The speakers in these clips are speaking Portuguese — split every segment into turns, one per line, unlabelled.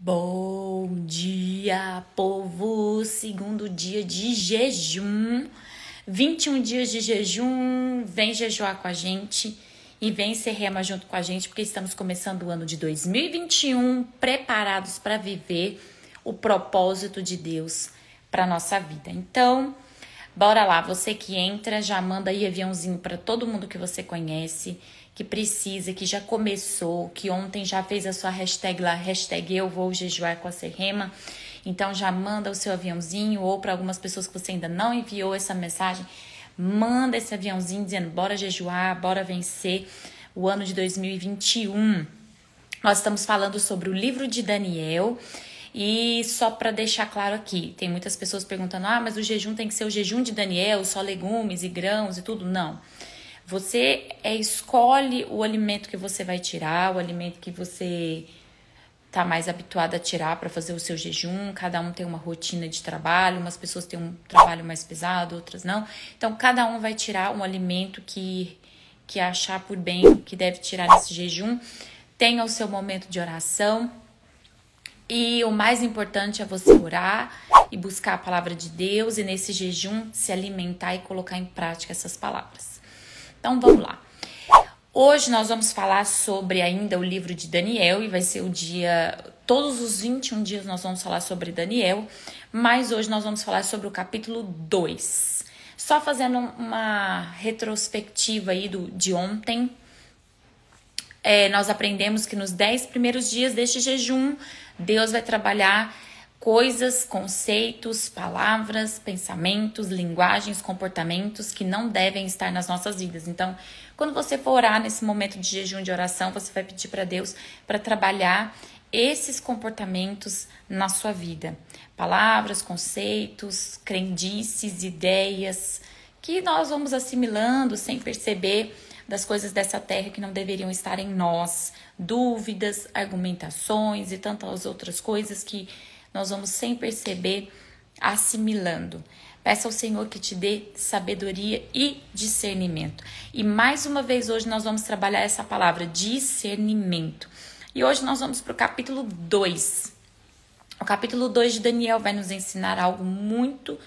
Bom dia, povo! Segundo dia de jejum, 21 dias de jejum. Vem jejuar com a gente e vem ser rema junto com a gente, porque estamos começando o ano de 2021 preparados para viver o propósito de Deus para nossa vida. Então, bora lá, você que entra, já manda aí aviãozinho para todo mundo que você conhece, que precisa, que já começou, que ontem já fez a sua hashtag lá, hashtag eu vou jejuar com a Serrema. Então já manda o seu aviãozinho, ou para algumas pessoas que você ainda não enviou essa mensagem, manda esse aviãozinho dizendo bora jejuar, bora vencer o ano de 2021. Nós estamos falando sobre o livro de Daniel. E só para deixar claro aqui, tem muitas pessoas perguntando, mas o jejum tem que ser o jejum de Daniel, só legumes e grãos e tudo? Não. Você escolhe o alimento que você vai tirar, o alimento que você tá mais habituado a tirar para fazer o seu jejum. Cada um tem uma rotina de trabalho, umas pessoas têm um trabalho mais pesado, outras não. Então, cada um vai tirar um alimento que achar por bem, que deve tirar nesse jejum. Tenha o seu momento de oração. E o mais importante é você orar e buscar a palavra de Deus e nesse jejum se alimentar e colocar em prática essas palavras. Então vamos lá. Hoje nós vamos falar sobre ainda o livro de Daniel e vai ser o dia, todos os 21 dias nós vamos falar sobre Daniel, mas hoje nós vamos falar sobre o capítulo 2. Só fazendo uma retrospectiva aí de ontem, nós aprendemos que nos 10 primeiros dias deste jejum, Deus vai trabalhar coisas, conceitos, palavras, pensamentos, linguagens, comportamentos que não devem estar nas nossas vidas. Então, quando você for orar nesse momento de jejum, de oração, você vai pedir para Deus para trabalhar esses comportamentos na sua vida. Palavras, conceitos, crendices, ideias que nós vamos assimilando sem perceber das coisas dessa terra que não deveriam estar em nós. Dúvidas, argumentações e tantas outras coisas que nós vamos sem perceber assimilando. Peça ao Senhor que te dê sabedoria e discernimento. E mais uma vez hoje nós vamos trabalhar essa palavra, discernimento. E hoje nós vamos para o capítulo 2. O capítulo 2 de Daniel vai nos ensinar algo muito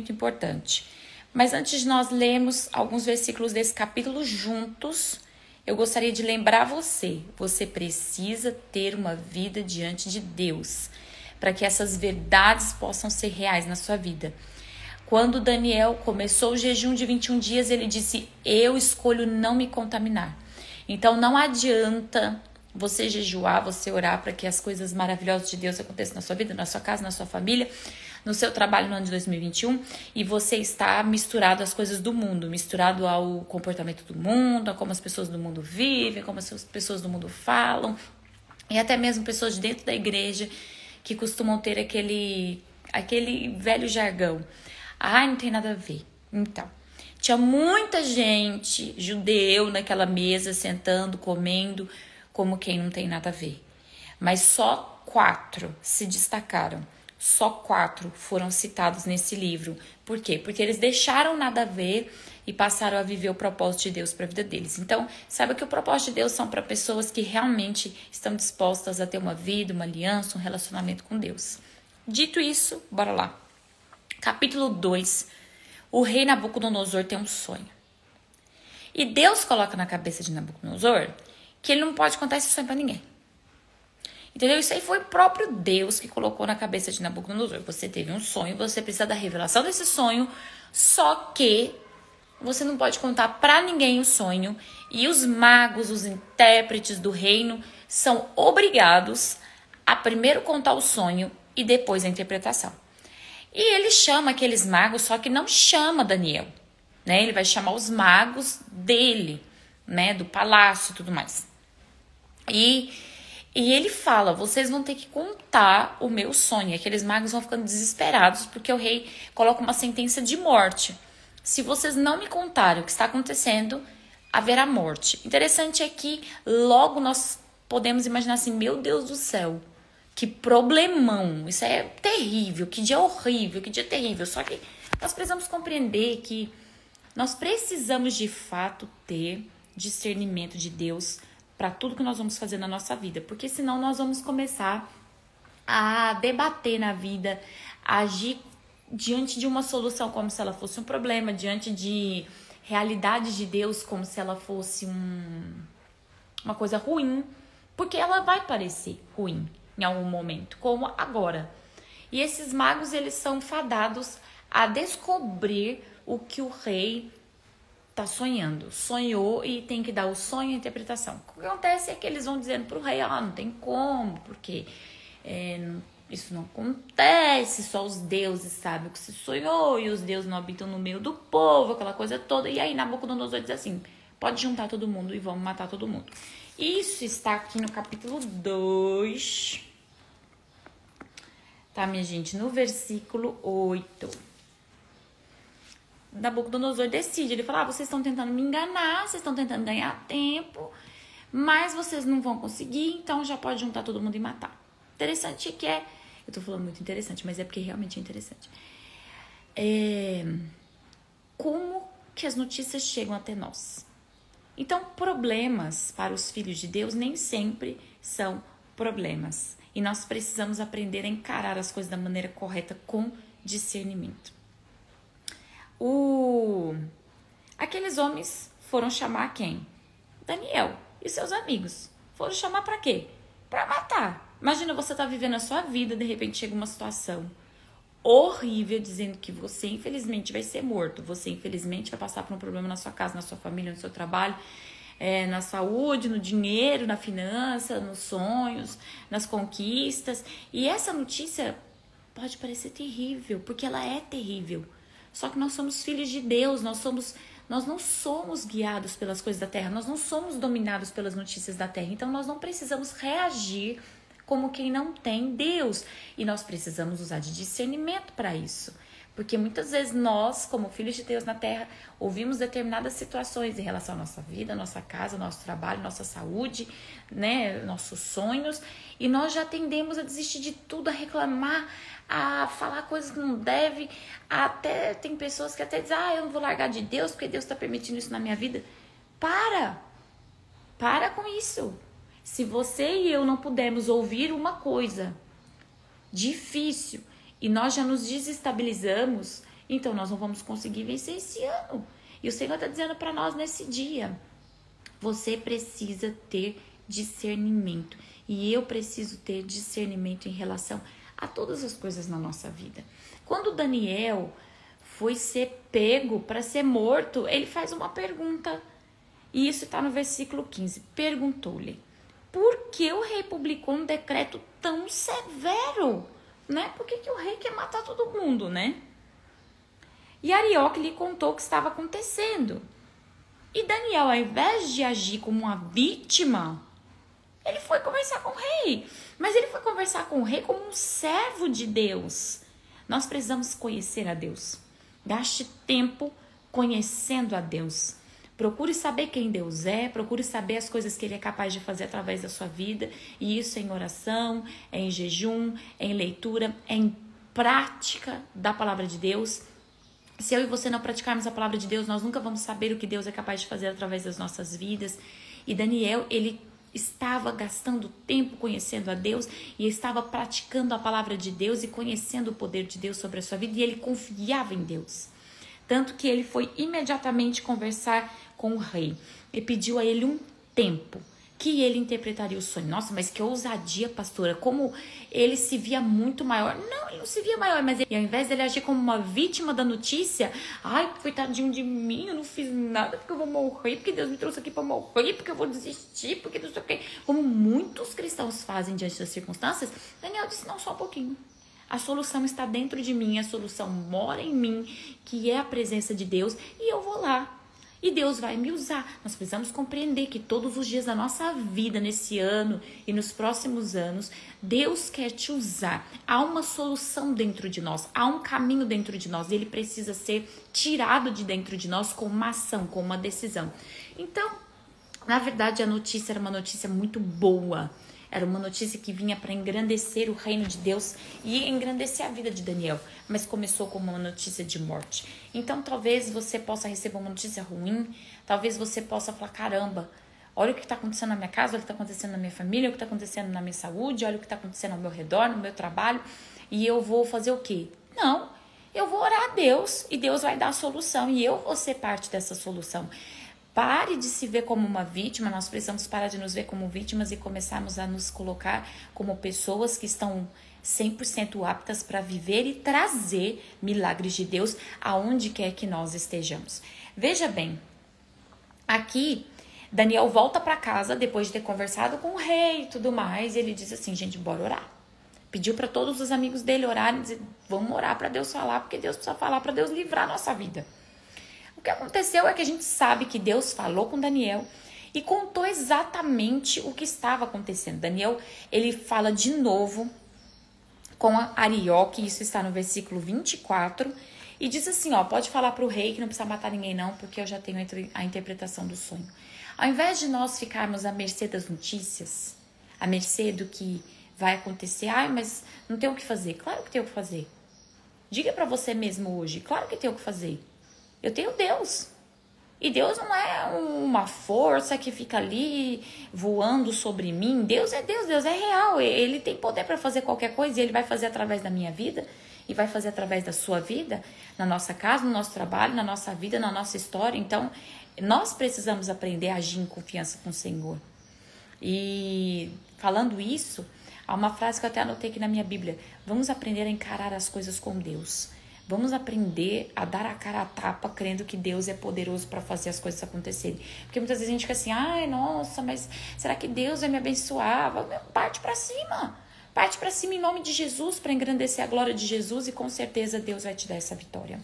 importante. Mas antes de nós lermos alguns versículos desse capítulo juntos, eu gostaria de lembrar você precisa ter uma vida diante de Deus, para que essas verdades possam ser reais na sua vida. Quando Daniel começou o jejum de 21 dias, ele disse, eu escolho não me contaminar. Então não adianta você jejuar, você orar para que as coisas maravilhosas de Deus aconteçam na sua vida, na sua casa, na sua família, no seu trabalho no ano de 2021 e você está misturado às coisas do mundo, misturado ao comportamento do mundo, a como as pessoas do mundo vivem, como as pessoas do mundo falam e até mesmo pessoas de dentro da igreja que costumam ter aquele velho jargão. Não tem nada a ver. Então, tinha muita gente judeu naquela mesa, sentando, comendo, como quem não tem nada a ver. Mas só 4 se destacaram. Só 4 foram citados nesse livro. Por quê? Porque eles deixaram nada a ver e passaram a viver o propósito de Deus para a vida deles. Então, saiba que o propósito de Deus são para pessoas que realmente estão dispostas a ter uma vida, uma aliança, um relacionamento com Deus. Dito isso, bora lá. Capítulo 2. O rei Nabucodonosor tem um sonho. E Deus coloca na cabeça de Nabucodonosor que ele não pode contar esse sonho para ninguém. Entendeu? Isso aí foi o próprio Deus que colocou na cabeça de Nabucodonosor. Você teve um sonho, você precisa da revelação desse sonho, só que você não pode contar para ninguém o sonho. E os magos, os intérpretes do reino, são obrigados a primeiro contar o sonho e depois a interpretação. E ele chama aqueles magos, só que não chama Daniel, né? Ele vai chamar os magos dele, né? Do palácio e tudo mais. E ele fala, vocês vão ter que contar o meu sonho. Aqueles magos vão ficando desesperados porque o rei coloca uma sentença de morte. Se vocês não me contarem o que está acontecendo, haverá morte. Interessante é que logo nós podemos imaginar assim, meu Deus do céu, que problemão, isso é terrível, que dia horrível, que dia terrível. Só que nós precisamos compreender que nós precisamos de fato ter discernimento de Deus para tudo que nós vamos fazer na nossa vida, porque senão nós vamos começar a debater na vida, a agir diante de uma solução como se ela fosse um problema, diante de realidades de Deus como se ela fosse uma coisa ruim, porque ela vai parecer ruim em algum momento, como agora. E esses magos, eles são fadados a descobrir o que o rei tá sonhando. Sonhou e tem que dar o sonho e a interpretação. O que acontece é que eles vão dizendo pro rei, não tem como, porque isso não acontece, só os deuses sabem o que se sonhou, e os deuses não habitam no meio do povo, aquela coisa toda. E aí Nabucodonosor diz assim, pode juntar todo mundo e vamos matar todo mundo. Isso está aqui no capítulo 2, tá, minha gente? No versículo 8. Nabucodonosor decide, ele fala, vocês estão tentando me enganar, vocês estão tentando ganhar tempo, mas vocês não vão conseguir, então já pode juntar todo mundo e matar. Interessante que eu tô falando muito interessante, mas é porque realmente é interessante. Como que as notícias chegam até nós? Então, problemas para os filhos de Deus nem sempre são problemas. E nós precisamos aprender a encarar as coisas da maneira correta, com discernimento. Aqueles homens foram chamar quem? Daniel e seus amigos. Foram chamar para quê? Para matar. Imagina, você tá vivendo a sua vida, de repente chega uma situação horrível, dizendo que você infelizmente vai ser morto, você infelizmente vai passar por um problema na sua casa, na sua família, no seu trabalho, na saúde, no dinheiro, na finança, nos sonhos, nas conquistas. E essa notícia pode parecer terrível, porque ela é terrível. Só que nós somos filhos de Deus, nós não somos guiados pelas coisas da terra, nós não somos dominados pelas notícias da terra, então nós não precisamos reagir como quem não tem Deus. E nós precisamos usar de discernimento para isso. Porque muitas vezes nós, como filhos de Deus na terra, ouvimos determinadas situações em relação à nossa vida, nossa casa, nosso trabalho, nossa saúde, né, nossos sonhos, e nós já tendemos a desistir de tudo, a reclamar, a falar coisas que não deve. Até tem pessoas que até dizem, eu não vou largar de Deus porque Deus está permitindo isso na minha vida. Para com isso. Se você e eu não pudermos ouvir uma coisa difícil e nós já nos desestabilizamos, então nós não vamos conseguir vencer esse ano. E o Senhor está dizendo para nós nesse dia, você precisa ter discernimento. E eu preciso ter discernimento em relação a todas as coisas na nossa vida. Quando Daniel foi ser pego para ser morto, ele faz uma pergunta. E isso está no versículo 15. Perguntou-lhe, por que o rei publicou um decreto tão severo? Né? Por que o rei quer matar todo mundo, né? E Arioque lhe contou o que estava acontecendo. E Daniel, ao invés de agir como uma vítima, ele foi conversar com o rei. Mas ele foi conversar com o rei como um servo de Deus. Nós precisamos conhecer a Deus. Gaste tempo conhecendo a Deus. Procure saber quem Deus é, procure saber as coisas que Ele é capaz de fazer através da sua vida. E isso é em oração, é em jejum, é em leitura, é em prática da palavra de Deus. Se eu e você não praticarmos a palavra de Deus, nós nunca vamos saber o que Deus é capaz de fazer através das nossas vidas. E Daniel, ele estava gastando tempo conhecendo a Deus e estava praticando a palavra de Deus e conhecendo o poder de Deus sobre a sua vida, e ele confiava em Deus. Tanto que ele foi imediatamente conversar com o rei e pediu a ele um tempo que ele interpretaria o sonho. Nossa, mas que ousadia, pastora, como ele se via muito maior. Não, ele não se via maior, mas ao invés dele agir como uma vítima da notícia, ai, coitadinho de mim, eu não fiz nada porque eu vou morrer, porque Deus me trouxe aqui para morrer, porque eu vou desistir, porque não sei o quê. Como muitos cristãos fazem diante das circunstâncias, Daniel disse, não, só um pouquinho. A solução está dentro de mim, a solução mora em mim, que é a presença de Deus, e eu vou lá. E Deus vai me usar. Nós precisamos compreender que todos os dias da nossa vida, nesse ano e nos próximos anos, Deus quer te usar. Há uma solução dentro de nós, há um caminho dentro de nós. Ele precisa ser tirado de dentro de nós com uma ação, com uma decisão. Então, na verdade, a notícia era uma notícia muito boa. Era uma notícia que vinha para engrandecer o reino de Deus e engrandecer a vida de Daniel. Mas começou como uma notícia de morte. Então talvez você possa receber uma notícia ruim. Talvez você possa falar, caramba, Olha o que está acontecendo na minha casa, olha o que está acontecendo na minha família, olha o que está acontecendo na minha saúde, olha o que está acontecendo ao meu redor, no meu trabalho. E eu vou fazer o quê? Não, eu vou orar a Deus e Deus vai dar a solução e eu vou ser parte dessa solução. Pare de se ver como uma vítima, nós precisamos parar de nos ver como vítimas e começarmos a nos colocar como pessoas que estão 100% aptas para viver e trazer milagres de Deus aonde quer que nós estejamos. Veja bem, aqui Daniel volta para casa depois de ter conversado com o rei e tudo mais, e ele diz assim, gente, bora orar. Pediu para todos os amigos dele orarem e dizer, vamos orar para Deus falar, porque Deus precisa falar para Deus livrar a nossa vida. O que aconteceu é que a gente sabe que Deus falou com Daniel e contou exatamente o que estava acontecendo. Daniel, ele fala de novo com a Arioque, isso está no versículo 24, e diz assim, ó, pode falar para o rei que não precisa matar ninguém não, porque eu já tenho a interpretação do sonho. Ao invés de nós ficarmos à mercê das notícias, à mercê do que vai acontecer, ai, mas não tem o que fazer. Claro que tem o que fazer. Diga para você mesmo hoje, claro que tem o que fazer. Eu tenho Deus. E Deus não é uma força que fica ali voando sobre mim. Deus é Deus, Deus é real. Ele tem poder para fazer qualquer coisa e Ele vai fazer através da minha vida e vai fazer através da sua vida, na nossa casa, no nosso trabalho, na nossa vida, na nossa história. Então, nós precisamos aprender a agir em confiança com o Senhor. E falando isso, há uma frase que eu até anotei aqui na minha Bíblia. Vamos aprender a encarar as coisas com Deus. Vamos aprender a dar a cara a tapa, crendo que Deus é poderoso para fazer as coisas acontecerem. Porque muitas vezes a gente fica assim, ai, nossa, mas será que Deus vai me abençoar? Parte para cima. Parte para cima em nome de Jesus, para engrandecer a glória de Jesus e com certeza Deus vai te dar essa vitória.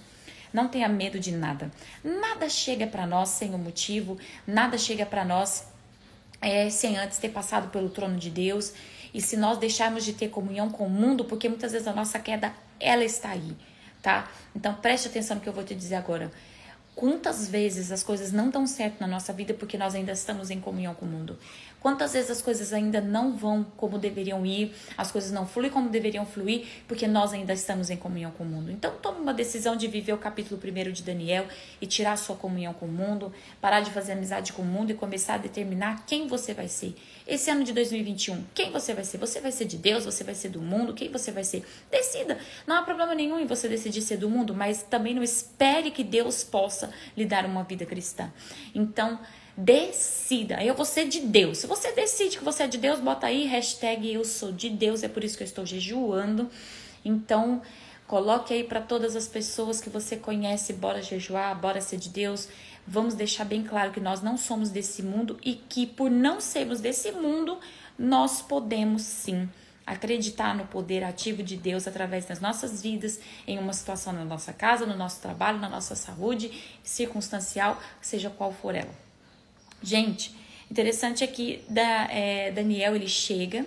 Não tenha medo de nada. Nada chega para nós sem um motivo, nada chega para nós sem antes ter passado pelo trono de Deus. E se nós deixarmos de ter comunhão com o mundo, porque muitas vezes a nossa queda, ela está aí. Tá? Então preste atenção no que eu vou te dizer agora. Quantas vezes as coisas não dão certo na nossa vida porque nós ainda estamos em comunhão com o mundo? Quantas vezes as coisas ainda não vão como deveriam ir, as coisas não fluem como deveriam fluir, porque nós ainda estamos em comunhão com o mundo. Então tome uma decisão de viver o capítulo 1 de Daniel e tirar a sua comunhão com o mundo, parar de fazer amizade com o mundo e começar a determinar quem você vai ser. Esse ano de 2021, quem você vai ser? Você vai ser de Deus? Você vai ser do mundo? Quem você vai ser? Decida. Não há problema nenhum em você decidir ser do mundo, mas também não espere que Deus possa lhe dar uma vida cristã. Então, decida. Eu vou ser de Deus. Se você decide que você é de Deus, bota aí hashtag eu sou de Deus. É por isso que eu estou jejuando. Então, coloque aí para todas as pessoas que você conhece, bora jejuar, bora ser de Deus. Vamos deixar bem claro que nós não somos desse mundo e que por não sermos desse mundo, nós podemos sim acreditar no poder ativo de Deus através das nossas vidas, em uma situação na nossa casa, no nosso trabalho, na nossa saúde, circunstancial, seja qual for ela. Gente, interessante é que Daniel, ele chega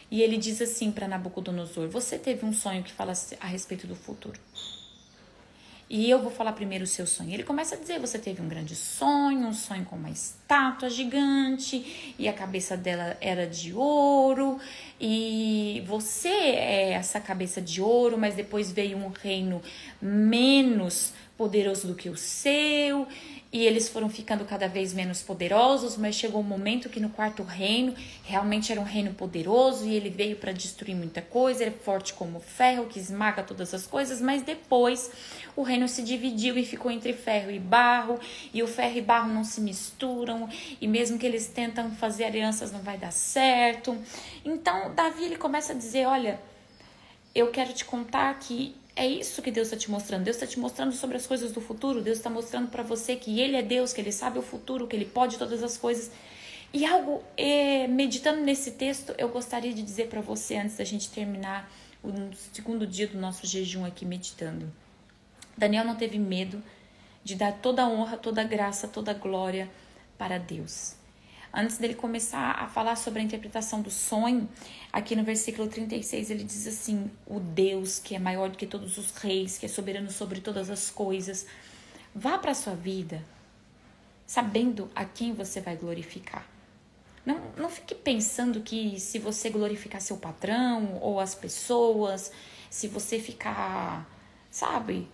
e ele diz assim para Nabucodonosor, você teve um sonho que fala a respeito do futuro. E eu vou falar primeiro o seu sonho. Ele começa a dizer, você teve um grande sonho, um sonho com uma estátua gigante, e a cabeça dela era de ouro, e você é essa cabeça de ouro, mas depois veio um reino menos poderoso do que o seu, e eles foram ficando cada vez menos poderosos, mas chegou um momento que no quarto reino, realmente era um reino poderoso, e ele veio para destruir muita coisa, ele é forte como ferro, que esmaga todas as coisas, mas depois o reino se dividiu e ficou entre ferro e o ferro e barro não se misturam, e mesmo que eles tentam fazer alianças não vai dar certo. Então Davi, ele começa a dizer, olha, eu quero te contar que é isso que Deus está te mostrando. Deus está te mostrando sobre as coisas do futuro. Deus está mostrando para você que Ele é Deus, que Ele sabe o futuro, que Ele pode todas as coisas. E algo, meditando nesse texto, eu gostaria de dizer para você, antes da gente terminar o segundo dia do nosso jejum aqui meditando. Daniel não teve medo de dar toda a honra, toda a graça, toda a glória para Deus. Antes dele começar a falar sobre a interpretação do sonho, aqui no versículo 36 ele diz assim, o Deus que é maior do que todos os reis, que é soberano sobre todas as coisas, vá para a sua vida sabendo a quem você vai glorificar. Não fique pensando que se você glorificar seu patrão ou as pessoas, se você ficar, sabe,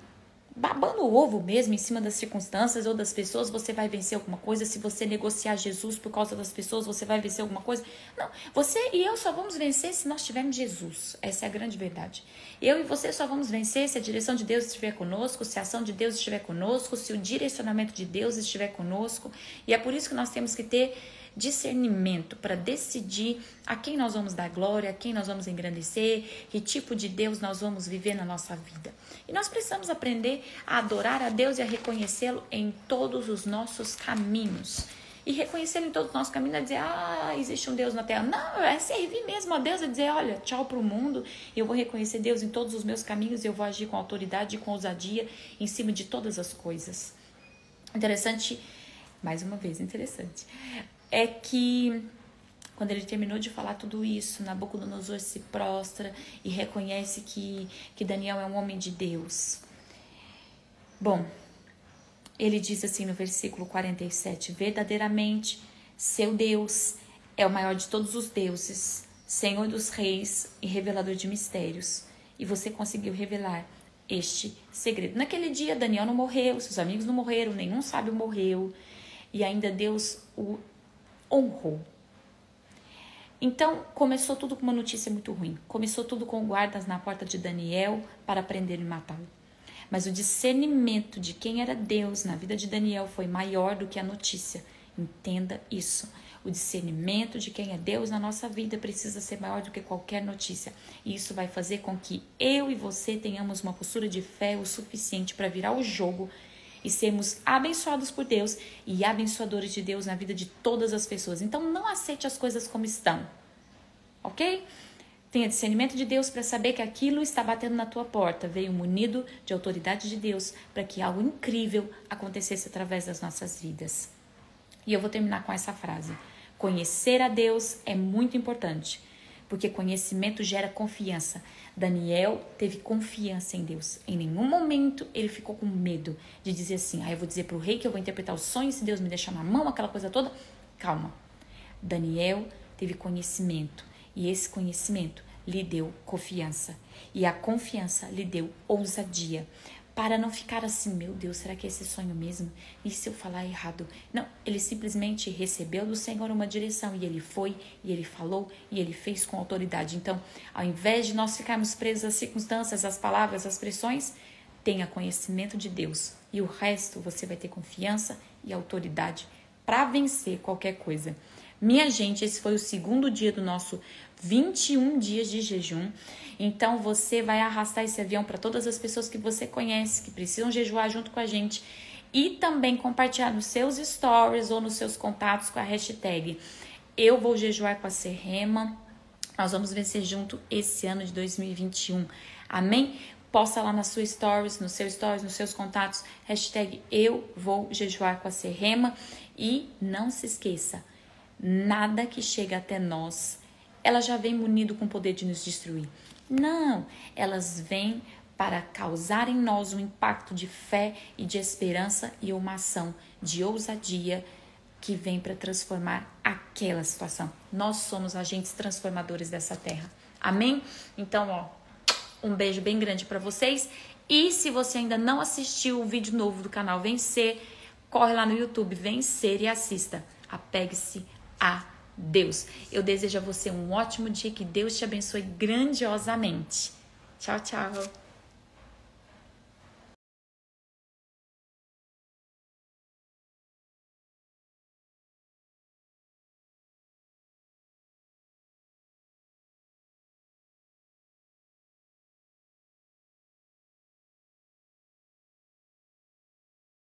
babando o ovo mesmo em cima das circunstâncias ou das pessoas, você vai vencer alguma coisa. Se você negociar Jesus por causa das pessoas, você vai vencer alguma coisa. Não, você e eu só vamos vencer se nós tivermos Jesus. Essa é a grande verdade. Eu e você só vamos vencer se a direção de Deus estiver conosco, se a ação de Deus estiver conosco, se o direcionamento de Deus estiver conosco. E é por isso que nós temos que ter discernimento para decidir a quem nós vamos dar glória, a quem nós vamos engrandecer, que tipo de Deus nós vamos viver na nossa vida. E nós precisamos aprender a adorar a Deus e a reconhecê-lo em todos os nossos caminhos. E reconhecê-lo em todos os nossos caminhos não é dizer, existe um Deus na terra. Não, é servir mesmo a Deus, é dizer, olha, tchau para o mundo, eu vou reconhecer Deus em todos os meus caminhos e eu vou agir com autoridade e com ousadia em cima de todas as coisas. Interessante, mais uma vez, interessante, é que quando ele terminou de falar tudo isso, Nabucodonosor se prostra e reconhece que Daniel é um homem de Deus. Bom, ele diz assim no versículo 47, verdadeiramente, seu Deus é o maior de todos os deuses, Senhor dos reis e revelador de mistérios. E você conseguiu revelar este segredo. Naquele dia, Daniel não morreu, seus amigos não morreram, nenhum sábio morreu. E ainda Deus o honrou. Então, começou tudo com uma notícia muito ruim. Começou tudo com guardas na porta de Daniel para prender e matá-lo. Mas o discernimento de quem era Deus na vida de Daniel foi maior do que a notícia. Entenda isso. O discernimento de quem é Deus na nossa vida precisa ser maior do que qualquer notícia. E isso vai fazer com que eu e você tenhamos uma postura de fé o suficiente para virar o jogo e sermos abençoados por Deus e abençoadores de Deus na vida de todas as pessoas. Então, não aceite as coisas como estão, ok? Tenha discernimento de Deus para saber que aquilo está batendo na tua porta. Veio munido de autoridade de Deus para que algo incrível acontecesse através das nossas vidas. E eu vou terminar com essa frase. Conhecer a Deus é muito importante, porque conhecimento gera confiança. Daniel teve confiança em Deus. Em nenhum momento ele ficou com medo de dizer assim, eu vou dizer para o rei que eu vou interpretar os sonhos, se Deus me deixar na mão, aquela coisa toda. Calma. Daniel teve conhecimento e esse conhecimento lhe deu confiança. E a confiança lhe deu ousadia. Para não ficar assim, meu Deus, será que é esse sonho mesmo? E se eu falar errado? Não, ele simplesmente recebeu do Senhor uma direção e ele foi, e ele falou, e ele fez com autoridade. Então, ao invés de nós ficarmos presos às circunstâncias, às palavras, às pressões, tenha conhecimento de Deus. E o resto você vai ter confiança e autoridade para vencer qualquer coisa. Minha gente, esse foi o segundo dia do nosso 21 dias de jejum. Então, você vai arrastar esse avião para todas as pessoas que você conhece, que precisam jejuar junto com a gente. E também compartilhar nos seus stories ou nos seus contatos com a hashtag Eu Vou Jejuar com a Serrema. Nós vamos vencer junto esse ano de 2021. Amém? Posta lá na sua stories, nos seus contatos, hashtag Eu Vou Jejuar com a Serrema. E não se esqueça, nada que chega até nós, ela já vem munido com o poder de nos destruir. Não, elas vêm para causar em nós um impacto de fé e de esperança e uma ação de ousadia que vem para transformar aquela situação. Nós somos agentes transformadores dessa terra. Amém? Então, um beijo bem grande para vocês. E se você ainda não assistiu o vídeo novo do canal Vencer, corre lá no YouTube, Vencer, e assista. Apegue-se a Deus. Eu desejo a você um ótimo dia, que Deus te abençoe grandiosamente. Tchau, tchau.